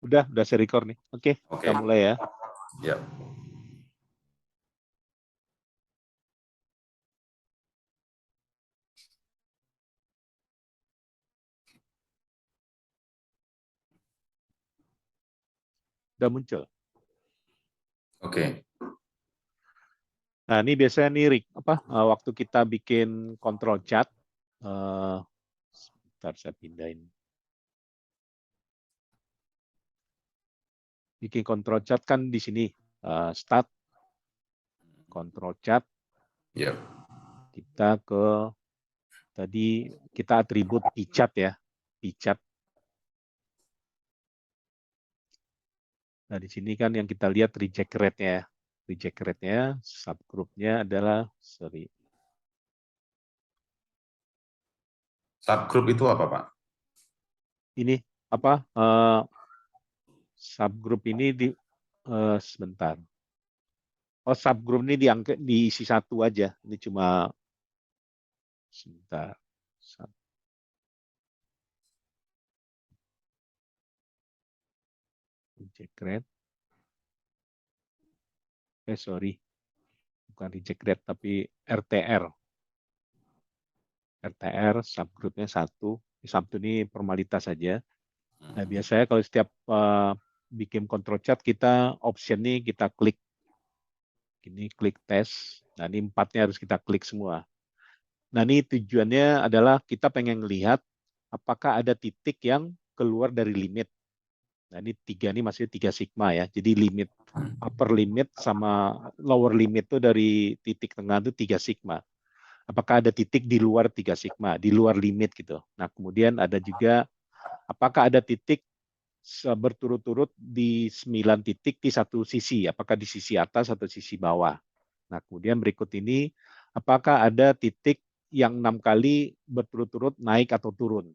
Udah saya record nih. Oke, Oke. kita mulai ya. Ya. Udah muncul. Oke. Nah, ini biasanya nih, Rick, waktu kita bikin control chart, sebentar saya pindahin. Bikin control chart kan di sini, start, control chart, Ya. kita ke, tadi kita atribut p-chart ya, p-chart. Nah, di sini kan yang kita lihat reject rate-nya. Reject rate-nya, subgroup-nya adalah, Subgroup itu apa, Pak? ini subgroup ini sebentar. Oh, subgroup ini diisi satu aja. Ini cuma sebentar. Reject rate. Sorry. Bukan reject rate, tapi RTR. RTR, subgroupnya satu. Satu ini formalitas saja. Nah, biasanya kalau setiap bikin control chart, kita option nih kita klik. Ini klik tes. Nah, ini 4-nya harus kita klik semua. Nah, ini tujuannya adalah kita pengen lihat apakah ada titik yang keluar dari limit. Nah, ini 3 ini masih 3 sigma ya. Jadi limit upper limit sama lower limit itu dari titik tengah itu 3 sigma. Apakah ada titik di luar 3 sigma, di luar limit gitu. Nah, kemudian ada juga apakah ada titik berturut-turut di 9 titik di satu sisi, apakah di sisi atas atau sisi bawah. Nah, kemudian berikut ini, apakah ada titik yang 6 kali berturut-turut naik atau turun.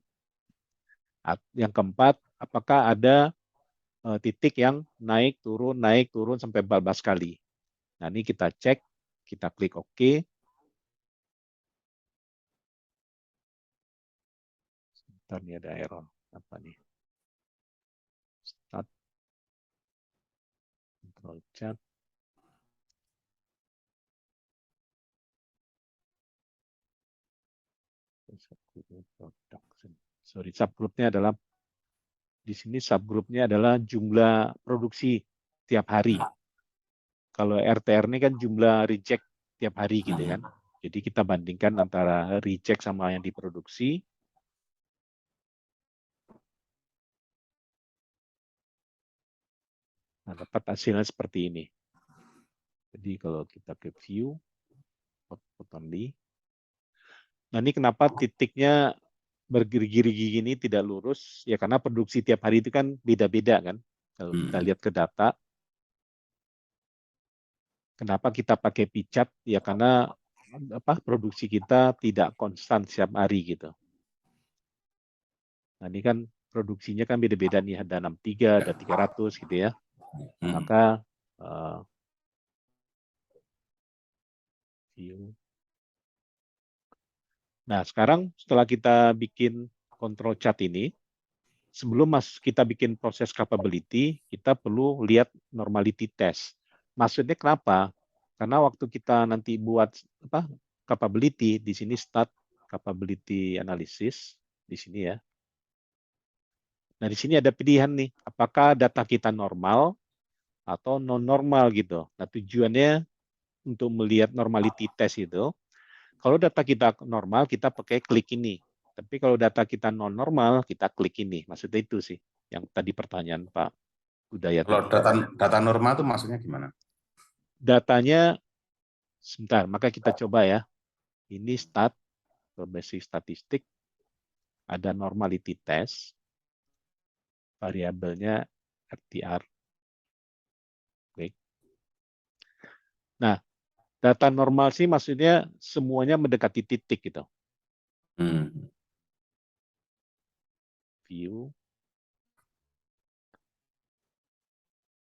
Yang keempat, apakah ada titik yang naik, turun sampai 14 kali. Nah, ini kita cek, kita klik OK. Sebentar, ini ada error. Apa nih? Start. Control chart. Sorry, subgroupnya adalah di sini subgroupnya adalah jumlah produksi tiap hari. Kalau RTR ini kan jumlah reject tiap hari gitu kan. Jadi kita bandingkan antara reject sama yang diproduksi. Nah, dapat hasilnya seperti ini. Jadi kalau kita ke view, output only. Nah, ini kenapa titiknya bergerigi-gerigi gini tidak lurus? Ya karena produksi tiap hari itu kan beda-beda kan. Kalau kita lihat ke data, kenapa kita pakai p-chart? Ya karena produksi kita tidak konstan setiap hari gitu. Nah, ini kan produksinya kan beda-beda nih, ada 63, ada 300 gitu ya. Maka view. Nah, sekarang setelah kita bikin control chart ini, sebelum kita bikin proses capability, kita perlu lihat normality test. Maksudnya kenapa? Karena waktu kita nanti buat capability, di sini start capability analysis, di sini ya. Nah, di sini ada pilihan nih, apakah data kita normal atau non-normal gitu. Nah, tujuannya untuk melihat normality test itu, kalau data kita normal, kita pakai klik ini. Tapi kalau data kita non-normal, kita klik ini. Maksudnya itu sih, yang tadi pertanyaan Pak Budaya Kalau tadi. data normal itu maksudnya gimana? Datanya, sebentar, maka kita coba ya. Ini start, basic statistik, ada normality test, variabelnya RTR. Klik. Nah, data normal sih maksudnya semuanya mendekati titik gitu. View.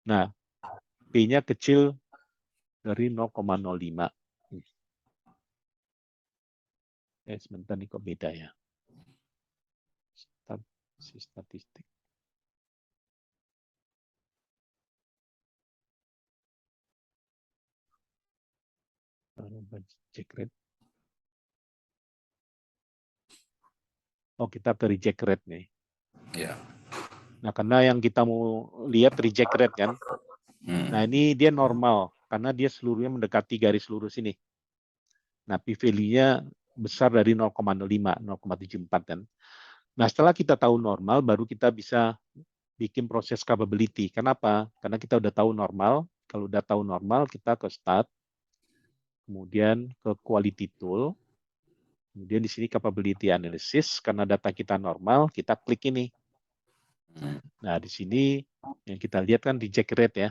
Nah, P-nya kecil dari 0,05. Sebentar nih kok beda ya. Statistik. Reject rate. Oh, kita ke reject rate nih. Ya. Nah, karena yang kita mau lihat reject rate kan. Nah, ini dia normal karena dia seluruhnya mendekati garis lurus ini. Nah, p-value-nya besar dari 0,05, 0,74 kan. Nah, setelah kita tahu normal, baru kita bisa bikin proses capability. Kenapa? Karena kita udah tahu normal. Kalau udah tahu normal, kita ke start, kemudian ke quality tool, kemudian di sini capability analysis. Karena data kita normal, kita klik ini. Nah, di sini yang kita lihat kan reject rate ya.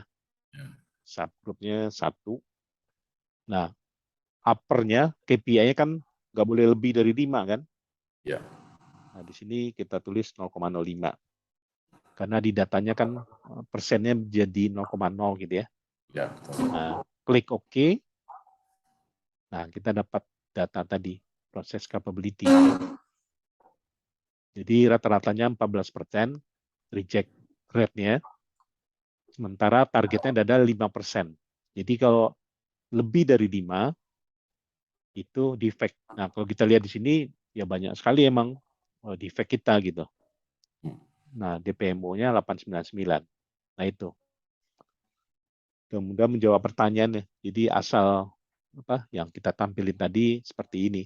Subgroupnya 1. Nah, uppernya, KPI-nya kan nggak boleh lebih dari 5 kan? Ya. Nah, di sini kita tulis 0,05. Karena di datanya kan persennya jadi 0,0 gitu ya. Ya, betul. Nah, klik OK. Nah, kita dapat data tadi, proses capability. Jadi rata-ratanya 14% reject rate-nya. Sementara targetnya ada 5%. Jadi kalau lebih dari 5, itu defect. Nah, kalau kita lihat di sini, ya banyak sekali emang defect kita gitu. Nah, DPMO-nya 899. Nah, itu. Kemudian menjawab pertanyaannya. Jadi asal apa yang kita tampilin tadi seperti ini.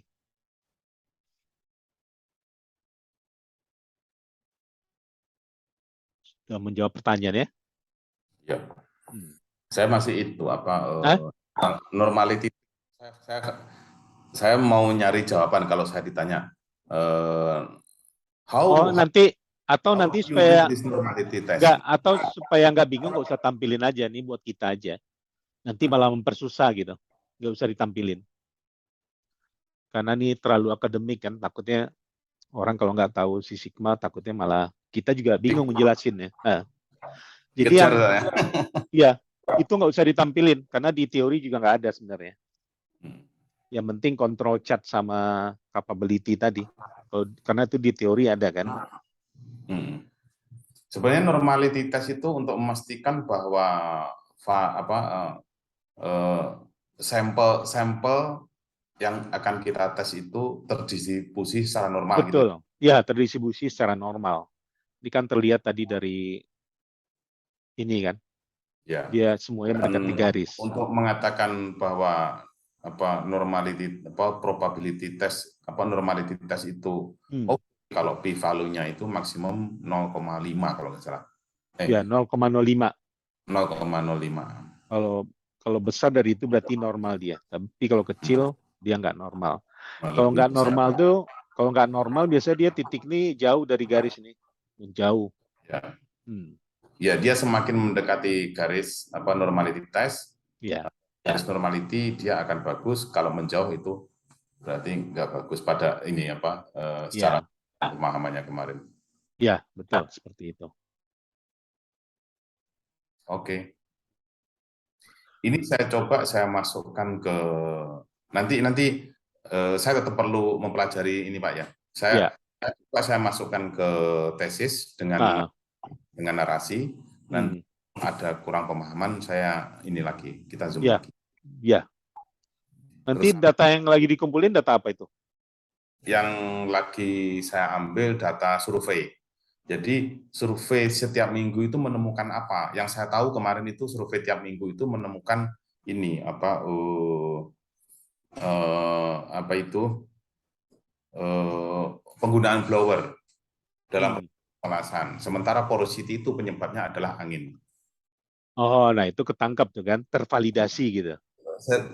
Sudah menjawab pertanyaan ya? Ya. Saya masih itu normality. Saya mau nyari jawaban kalau saya ditanya. How Nanti do you do supaya this normality test? nggak bingung, nggak usah tampilin aja nih buat kita aja. Nanti malah mempersusah gitu, nggak usah ditampilin. Karena ini terlalu akademik kan, takutnya orang kalau nggak tahu si Sigma, takutnya malah kita juga bingung menjelasinnya. Nah, jadi Kejar yang saya. ya itu nggak usah ditampilin karena di teori juga nggak ada sebenarnya. Yang penting control chart sama capability tadi. Karena itu di teori ada kan. Sebenarnya normality test itu untuk memastikan bahwa sampel yang akan kita tes itu terdistribusi secara normal gitu. Betul. Ya, terdistribusi secara normal. Ini kan terlihat tadi dari ini kan. Ya. Dia semuanya mendekati garis. Untuk mengatakan bahwa probability test normality test itu kalau p value-nya itu maksimum 0,5 kalau nggak salah. Ya, 0,05. 0,05. Kalau besar dari itu berarti normal dia. Tapi kalau kecil dia nggak normal. Kalau nggak normal biasanya dia titik ini jauh dari garis ini. Jauh. Ya. Ya, dia semakin mendekati garis normality test. Ya. Garis normality dia akan bagus. Kalau menjauh itu berarti nggak bagus pada ini secara pemahamannya kemarin. Ya, betul seperti itu. Oke. Ini saya coba saya masukkan ke nanti saya tetap perlu mempelajari ini Pak ya. Saya masukkan ke tesis dengan narasi dan ada kurang pemahaman saya ini lagi kita zoom lagi. Ya. Nanti data yang lagi dikumpulin data apa itu? Yang lagi saya ambil data survei. Jadi survei setiap minggu itu menemukan apa? Yang saya tahu kemarin itu survei tiap minggu itu menemukan ini penggunaan blower dalam pemanasan. Sementara porosity itu penyebabnya adalah angin. Oh, nah itu ketangkap tuh kan, tervalidasi gitu.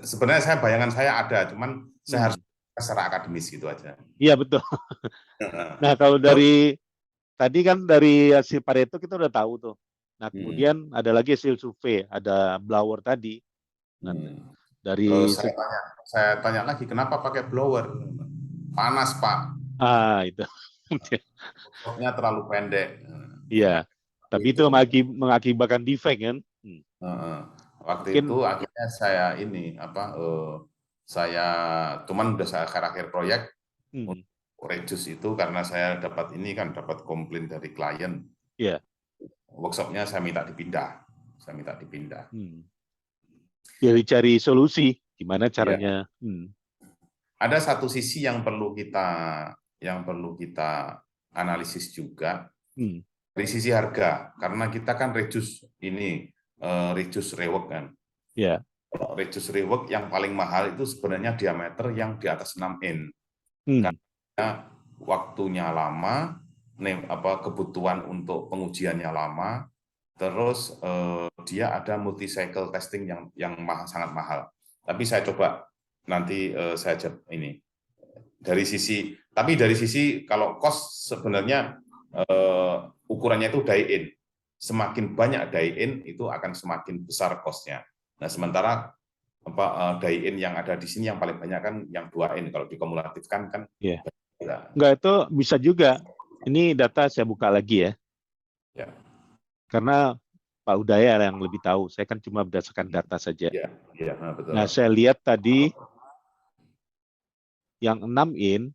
Sebenarnya bayangan saya ada, cuman saya harus secara akademis gitu aja. Iya betul. Nah kalau dari tadi kan dari hasil Pareto kita udah tahu tuh. Nah kemudian ada lagi hasil survei, ada blower tadi. Dari saya tanya lagi kenapa pakai blower? Panas Pak. Itu. Stoknya terlalu pendek. Iya. Tapi itu mengakibatkan defect kan? Waktu itu akhirnya saya saya cuman udah saya akhir proyek reduce itu karena saya dapat komplain dari klien. Iya. Workshopnya saya minta dipindah. Jadi cari solusi. Gimana caranya? Ada satu sisi yang perlu kita analisis juga dari sisi harga, karena kita kan reduce rework kan. Ya. Reduce rework yang paling mahal itu sebenarnya diameter yang di atas 6 in. Karena waktunya lama, kebutuhan untuk pengujiannya lama, terus dia ada multi cycle testing yang sangat mahal. Tapi saya coba nanti saya jawab ini dari sisi kalau cost sebenarnya ukurannya itu die in. Semakin banyak die in itu akan semakin besar cost-nya. Nah, sementara die in yang ada di sini yang paling banyak kan yang 2 in, kalau dikumulatifkan kan. Yeah. Enggak, itu bisa juga. Ini data saya buka lagi ya. Karena Pak Udaya yang lebih tahu. Saya kan cuma berdasarkan data saja. Betul. Nah, saya lihat tadi yang 6 in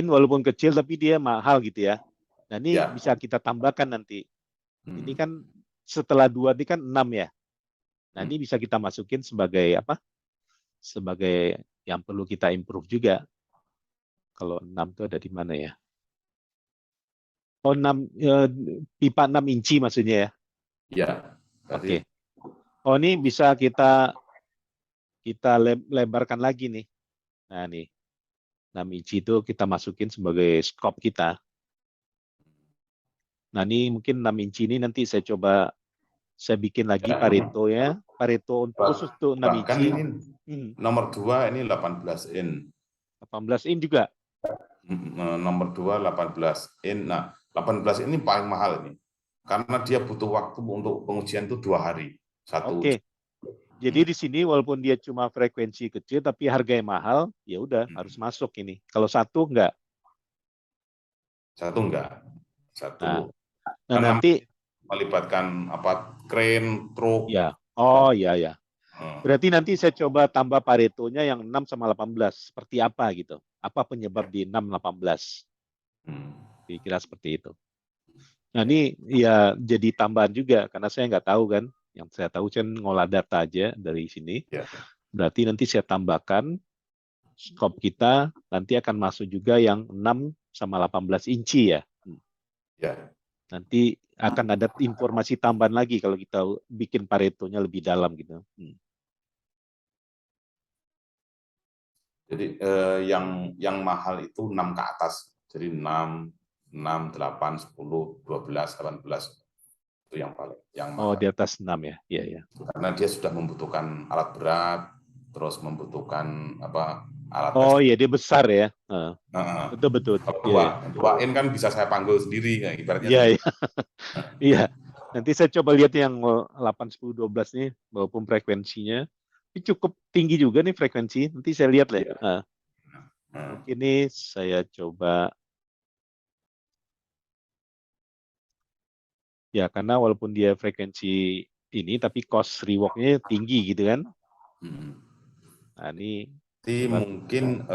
walaupun kecil tapi dia mahal gitu ya. Nah, ini bisa kita tambahkan nanti. Ini kan setelah 2 ini kan 6 ya. Nah, ini bisa kita masukin sebagai apa? Sebagai yang perlu kita improve juga. Kalau 6 itu ada di mana ya? Oh, 6 pipa 6 inci maksudnya ya? Iya. Oke. Oh, ini bisa kita lebarkan lagi nih. Nah, nih. 6 inci itu kita masukin sebagai scope kita. Nah, ini mungkin 6 inci ini nanti saya coba saya bikin lagi Pareto ya. Pareto khusus tuh 6 inci. Ini nomor 2 ini 18 in. 18 in juga. Nomor 2 18 in. Nah, 18 ini paling mahal ini. Karena dia butuh waktu untuk pengujian itu 2 hari. Oke. Jadi di sini walaupun dia cuma frekuensi kecil tapi harganya mahal, ya udah harus masuk ini. Kalau 1 enggak. 1 enggak. 1. Nah, nanti melibatkan crane, truk. Ya. Oh, iya. Berarti nanti saya coba tambah Paretonya yang 6 sama 18. Seperti apa gitu? Apa penyebab di 6 18? Kira-kira seperti itu. Nah, ini ya jadi tambahan juga karena saya nggak tahu kan. Yang saya tahu kan ngolah data aja dari sini. Berarti nanti saya tambahkan scope kita nanti akan masuk juga yang 6 sama 18 inci ya. Nanti akan ada informasi tambahan lagi kalau kita bikin Paretonya lebih dalam gitu. Jadi yang mahal itu 6 ke atas. Jadi 6, 8, 10, 12, 18. Itu yang paling mahal. Oh, di atas 6 ya. Iya. Karena dia sudah membutuhkan alat berat, terus membutuhkan alat Oh iya, dia besar ya. Betul. Kalau 2 in kan bisa saya panggil sendiri ibaratnya. Iya. Iya. Nanti saya coba lihat yang 8, 10, 12 nih, walaupun frekuensinya ini cukup tinggi juga nih frekuensi. Nanti saya lihat lah. Ini saya coba. Ya, karena walaupun dia frekuensi ini, tapi cost rework-nya tinggi gitu kan. Nah, ini mungkin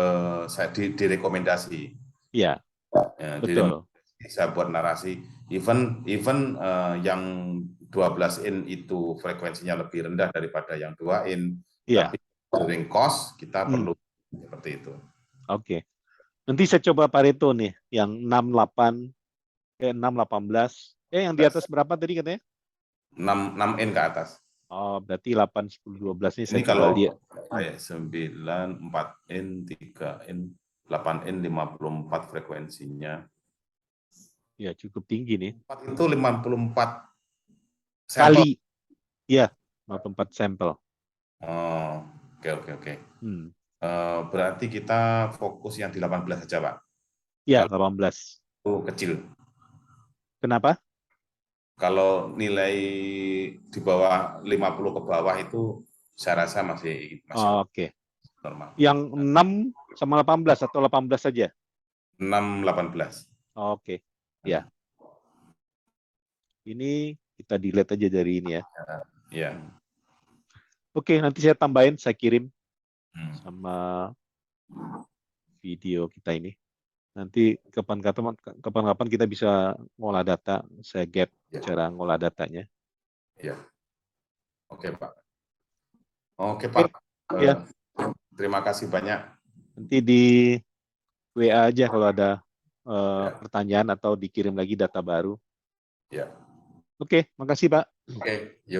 saya direkomendasi. Iya, betul. Saya buat narasi, even yang 12 in itu frekuensinya lebih rendah daripada yang 2 in, tapi during cost kita perlu seperti itu. Oke. Nanti saya coba Pareto nih, yang 6, 18. Yang di atas berapa tadi katanya? 6 in ke atas. Oh, berarti 8, 10, 12 ini saya coba lihat. 9, 4 in, 3 in, 8 in, 54 frekuensinya. Ya, cukup tinggi nih. 4 itu 54 sampel. Kali. Iya, 54 sampel. Oh, oke. Berarti kita fokus yang di 18 saja, Pak. Iya, 18. Itu kecil. Kenapa? Kalau nilai di bawah 50 ke bawah itu saya rasa masih Oke. Normal. Yang 6 sama 18 atau 18 saja? 6, 18. Oke. Ya. Ini kita delete aja dari ini ya. Iya. Oke, nanti saya tambahin, saya kirim sama video kita ini. Nanti kapan-kapan kita bisa ngolah data, saya get cara ngolah datanya. Iya. Oke, Pak. Oke, Pak. Ya. Terima kasih banyak. Nanti di WA aja kalau ada pertanyaan atau dikirim lagi data baru. Ya. Oke, makasih Pak. Oke, yuk.